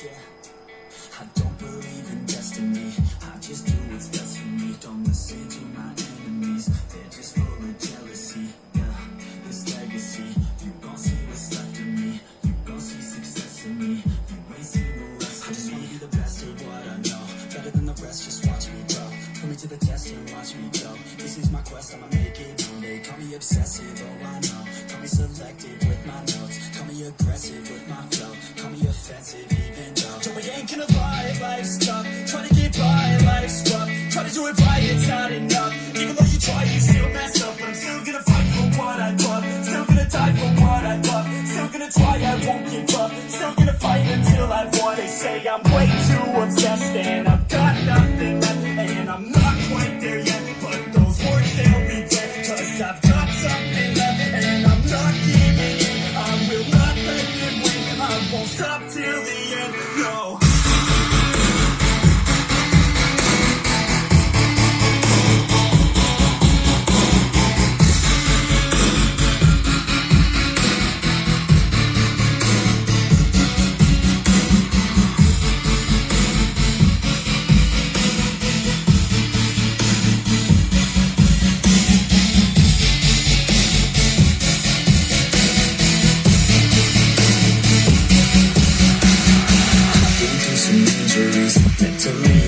Yeah, I don't believe in destiny, I just do what's best for me. Don't listen to my enemies, they're just full of jealousy. Yeah, this legacy, you gon' see what's left of me. You gon' see success in me, you ain't seen the rest of me. I just wanna be the best at what I know, better than the rest, just watch me grow. Put me to the test and watch me go. This is my quest, I'ma make it known. They call me obsessive, oh I know. Call me selective with my notes, call me aggressive with my flow, call me offensive even though Joey ain't gonna lie, life's tough. Try to get by, life's rough. Try to do it right, it's not enough. Even though you try, you still mess up. But I'm still gonna fight for what I love, still gonna die for what I love, still gonna try, I won't give up, still gonna fight until I won. They say I'm way too obsessed and I've got nothing left, and I'm not quite there yet, but those words they'll regret, cause I've got something left and I'm not giving in. I will not let them win, I won't stop till the end, no.